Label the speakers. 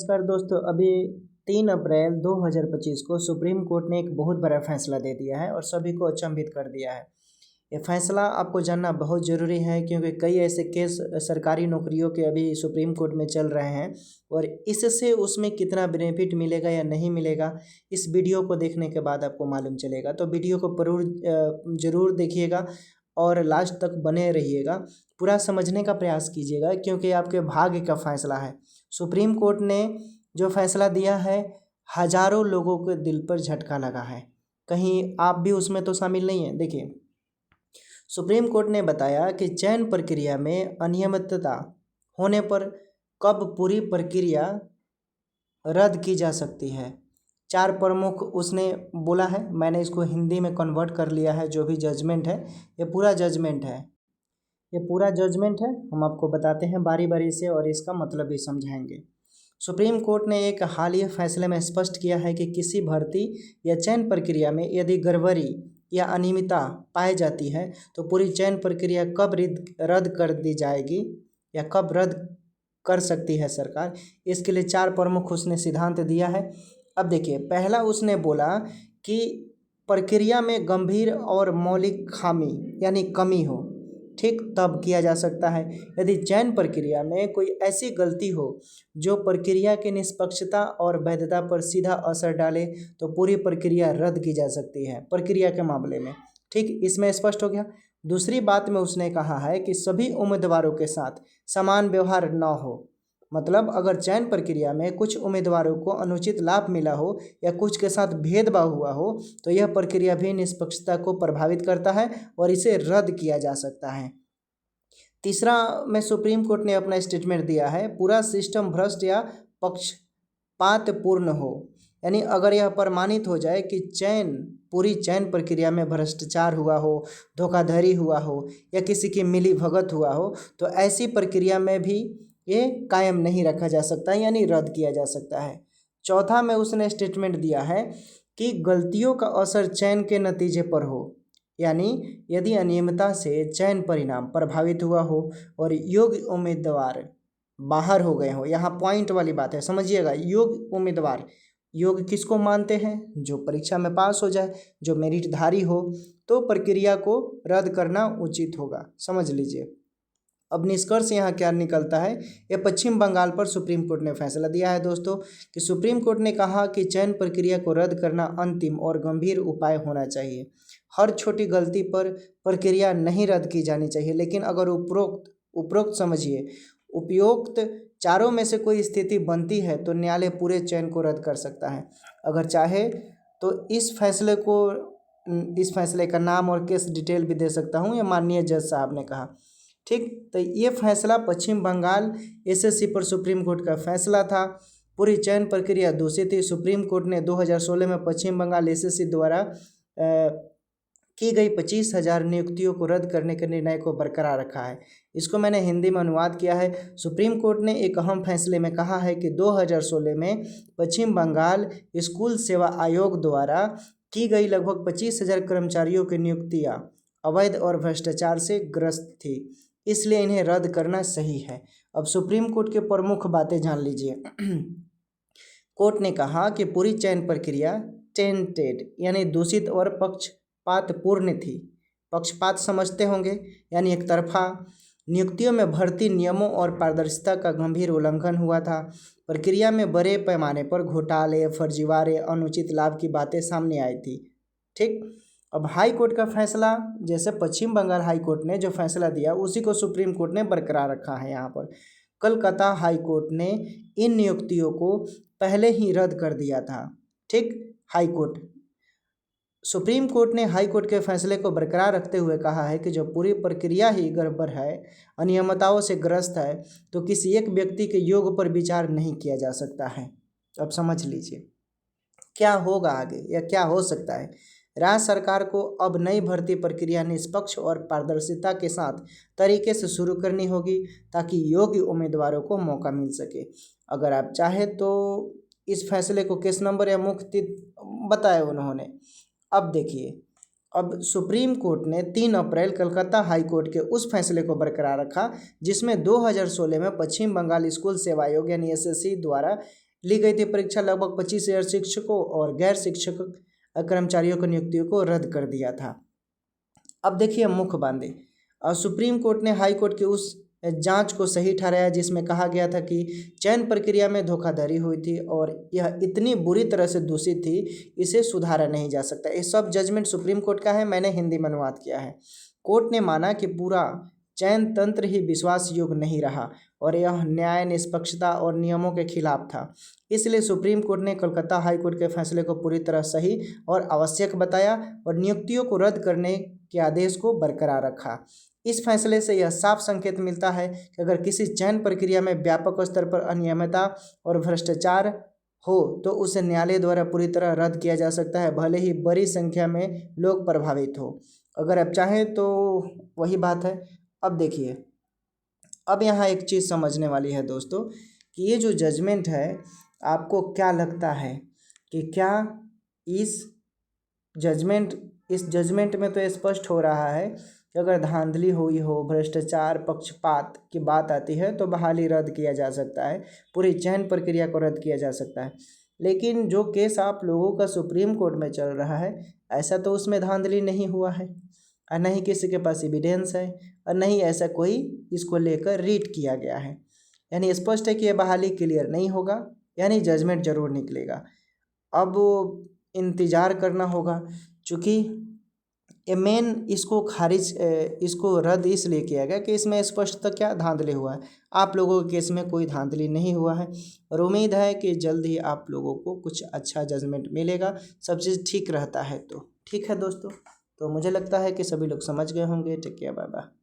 Speaker 1: नमस्कार दोस्तों, अभी 3 अप्रैल 2025 को सुप्रीम कोर्ट ने एक बहुत बड़ा फैसला दे दिया है और सभी को अचंभित कर दिया है। ये फैसला आपको जानना बहुत ज़रूरी है क्योंकि कई ऐसे केस सरकारी नौकरियों के अभी सुप्रीम कोर्ट में चल रहे हैं और इससे उसमें कितना बेनिफिट मिलेगा या नहीं मिलेगा, इस वीडियो को देखने के बाद आपको मालूम चलेगा। तो वीडियो को ज़रूर देखिएगा और लास्ट तक बने रहिएगा। पूरा समझने का प्रयास कीजिएगा क्योंकि आपके भाग्य का फैसला है। सुप्रीम कोर्ट ने जो फैसला दिया है, हजारों लोगों के दिल पर झटका लगा है। कहीं आप भी उसमें तो शामिल नहीं हैं। देखिए, सुप्रीम कोर्ट ने बताया कि चयन प्रक्रिया में अनियमितता होने पर कब पूरी प्रक्रिया रद्द की जा सकती है। 4 प्रमुख उसने बोला है। मैंने इसको हिंदी में कन्वर्ट कर लिया है। जो भी जजमेंट है, ये पूरा जजमेंट है। हम आपको बताते हैं बारी बारी से और इसका मतलब भी समझाएंगे। सुप्रीम कोर्ट ने एक हालिया फैसले में स्पष्ट किया है कि किसी भर्ती या चयन प्रक्रिया में यदि गड़बड़ी या अनियमितता पाई जाती है तो पूरी चयन प्रक्रिया कब रद्द कर दी जाएगी या कब रद्द कर सकती है सरकार। इसके लिए 4 प्रमुख उसने सिद्धांत दिया है। अब देखिए, पहला उसने बोला कि प्रक्रिया में गंभीर और मौलिक खामी यानी कमी हो, ठीक, तब किया जा सकता है। यदि चयन प्रक्रिया में कोई ऐसी गलती हो जो प्रक्रिया की निष्पक्षता और वैधता पर सीधा असर डाले तो पूरी प्रक्रिया रद्द की जा सकती है प्रक्रिया के मामले में। ठीक, इसमें स्पष्ट हो गया। दूसरी बात में उसने कहा है कि सभी उम्मीदवारों के साथ समान व्यवहार न हो। मतलब अगर चयन प्रक्रिया में कुछ उम्मीदवारों को अनुचित लाभ मिला हो या कुछ के साथ भेदभाव हुआ हो तो यह प्रक्रिया भी निष्पक्षता को प्रभावित करता है और इसे रद्द किया जा सकता है। तीसरा में सुप्रीम कोर्ट ने अपना स्टेटमेंट दिया है, पूरा सिस्टम भ्रष्ट या पक्षपातपूर्ण हो। यानी अगर यह प्रमाणित हो जाए कि पूरी चयन प्रक्रिया में भ्रष्टाचार हुआ हो, धोखाधड़ी हुआ हो या किसी की मिलीभगत हुआ हो तो ऐसी प्रक्रिया में भी ये कायम नहीं रखा जा सकता, यानी रद्द किया जा सकता है। चौथा में उसने स्टेटमेंट दिया है कि गलतियों का असर चयन के नतीजे पर हो, यानी यदि अनियमितता से चयन परिणाम प्रभावित हुआ हो और योग्य उम्मीदवार बाहर हो गए हो। यहाँ पॉइंट वाली बात है, समझिएगा। योग्य उम्मीदवार, योग्य किसको मानते हैं? जो परीक्षा में पास हो जाए, जो मेरिटधारी हो, तो प्रक्रिया को रद्द करना उचित होगा। समझ लीजिए। अब निष्कर्ष यहाँ क्या निकलता है, ये पश्चिम बंगाल पर सुप्रीम कोर्ट ने फैसला दिया है दोस्तों कि सुप्रीम कोर्ट ने कहा कि चयन प्रक्रिया को रद्द करना अंतिम और गंभीर उपाय होना चाहिए। हर छोटी गलती पर प्रक्रिया नहीं रद्द की जानी चाहिए, लेकिन अगर उपरोक्त समझिए, उपयुक्त चारों में से कोई स्थिति बनती है तो न्यायालय पूरे चयन को रद्द कर सकता है अगर चाहे तो। इस फैसले का नाम और केस डिटेल भी दे सकता हूँ, ये माननीय जज साहब ने कहा। ठीक, तो ये फैसला पश्चिम बंगाल एसएससी पर सुप्रीम कोर्ट का फैसला था। पूरी चयन प्रक्रिया दूषित थी। सुप्रीम कोर्ट ने 2016 में पश्चिम बंगाल एसएससी द्वारा की गई 25,000 नियुक्तियों को रद्द करने के निर्णय को बरकरार रखा है। इसको मैंने हिंदी में अनुवाद किया है। सुप्रीम कोर्ट ने एक अहम फैसले में कहा है कि 2016 में पश्चिम बंगाल स्कूल सेवा आयोग द्वारा की गई लगभग 25,000 कर्मचारियों की नियुक्तियाँ अवैध और भ्रष्टाचार से ग्रस्त थी, इसलिए इन्हें रद्द करना सही है। अब सुप्रीम कोर्ट के प्रमुख बातें जान लीजिए। कोर्ट ने कहा कि पूरी चयन प्रक्रिया टेंटेड यानी दूषित और पक्षपातपूर्ण थी। पक्षपात समझते होंगे, यानी एक तरफा। नियुक्तियों में भर्ती नियमों और पारदर्शिता का गंभीर उल्लंघन हुआ था। प्रक्रिया में बड़े पैमाने पर घोटाले, फर्जीवाड़े, अनुचित लाभ की बातें सामने आई थी। ठीक, अब हाई कोर्ट का फैसला, जैसे पश्चिम बंगाल हाई कोर्ट ने जो फैसला दिया उसी को सुप्रीम कोर्ट ने बरकरार रखा है। यहाँ पर कलकत्ता हाई कोर्ट ने इन नियुक्तियों को पहले ही रद्द कर दिया था। ठीक, सुप्रीम कोर्ट ने हाई कोर्ट के फैसले को बरकरार रखते हुए कहा है कि जो पूरी प्रक्रिया ही गड़बड़ है, अनियमितताओं से ग्रस्त है, तो किसी एक व्यक्ति के योग पर विचार नहीं किया जा सकता है। अब समझ लीजिए क्या होगा आगे या क्या हो सकता है। राज्य सरकार को अब नई भर्ती प्रक्रिया निष्पक्ष और पारदर्शिता के साथ तरीके से शुरू करनी होगी ताकि योग्य उम्मीदवारों को मौका मिल सके। अगर आप चाहें तो इस फैसले को केस नंबर या मुख्य बताए उन्होंने। अब देखिए, अब सुप्रीम कोर्ट ने 3 अप्रैल कलकत्ता हाई कोर्ट के उस फैसले को बरकरार रखा जिसमें 2016 में पश्चिम बंगाल स्कूल सेवा आयोग यानी एसएससी द्वारा ली गई थी परीक्षा लगभग 25,000 शिक्षकों और गैर शिक्षक कर्मचारियों की नियुक्तियों को रद्द कर दिया था। अब देखिए मुख्य बातें। सुप्रीम कोर्ट ने हाई कोर्ट की उस जांच को सही ठहराया जिसमें कहा गया था कि चयन प्रक्रिया में धोखाधड़ी हुई थी और यह इतनी बुरी तरह से दूषित थी, इसे सुधारा नहीं जा सकता। ये सब जजमेंट सुप्रीम कोर्ट का है, मैंने हिंदी में अनुवाद किया है। कोर्ट ने माना कि पूरा चयन तंत्र ही विश्वास योग्य नहीं रहा और यह न्याय, निष्पक्षता और नियमों के खिलाफ था। इसलिए सुप्रीम कोर्ट ने कोलकाता हाई कोर्ट के फैसले को पूरी तरह सही और आवश्यक बताया और नियुक्तियों को रद्द करने के आदेश को बरकरार रखा। इस फैसले से यह साफ संकेत मिलता है कि अगर किसी चयन प्रक्रिया में व्यापक स्तर पर अनियमितता और भ्रष्टाचार हो तो उसे न्यायालय द्वारा पूरी तरह रद्द किया जा सकता है, भले ही बड़ी संख्या में लोग प्रभावित हो। अगर आप चाहें तो वही बात है। अब देखिए, अब यहाँ एक चीज़ समझने वाली है दोस्तों कि ये जो जजमेंट है, आपको क्या लगता है कि क्या इस जजमेंट में तो स्पष्ट हो रहा है कि अगर धांधली हुई हो, भ्रष्टाचार, पक्षपात की बात आती है तो बहाली रद्द किया जा सकता है, पूरी चयन प्रक्रिया को रद्द किया जा सकता है। लेकिन जो केस आप लोगों का सुप्रीम कोर्ट में चल रहा है, ऐसा तो उसमें धांधली नहीं हुआ है और न ही किसी के पास एविडेंस है और न ही ऐसा कोई इसको लेकर रीट किया गया है। यानी स्पष्ट है कि यह बहाली क्लियर नहीं होगा, यानी जजमेंट जरूर निकलेगा। अब इंतज़ार करना होगा, चूँकि ये मेन इसको रद्द इसलिए किया गया कि इसमें स्पष्ट क्या धांधली हुआ है। आप लोगों के केस में कोई धांधली नहीं हुआ है और उम्मीद है कि जल्द ही आप लोगों को कुछ अच्छा जजमेंट मिलेगा, सब चीज़ ठीक रहता है तो। ठीक है दोस्तों, तो मुझे लगता है कि सभी लोग समझ गए होंगे। Take care, bye bye.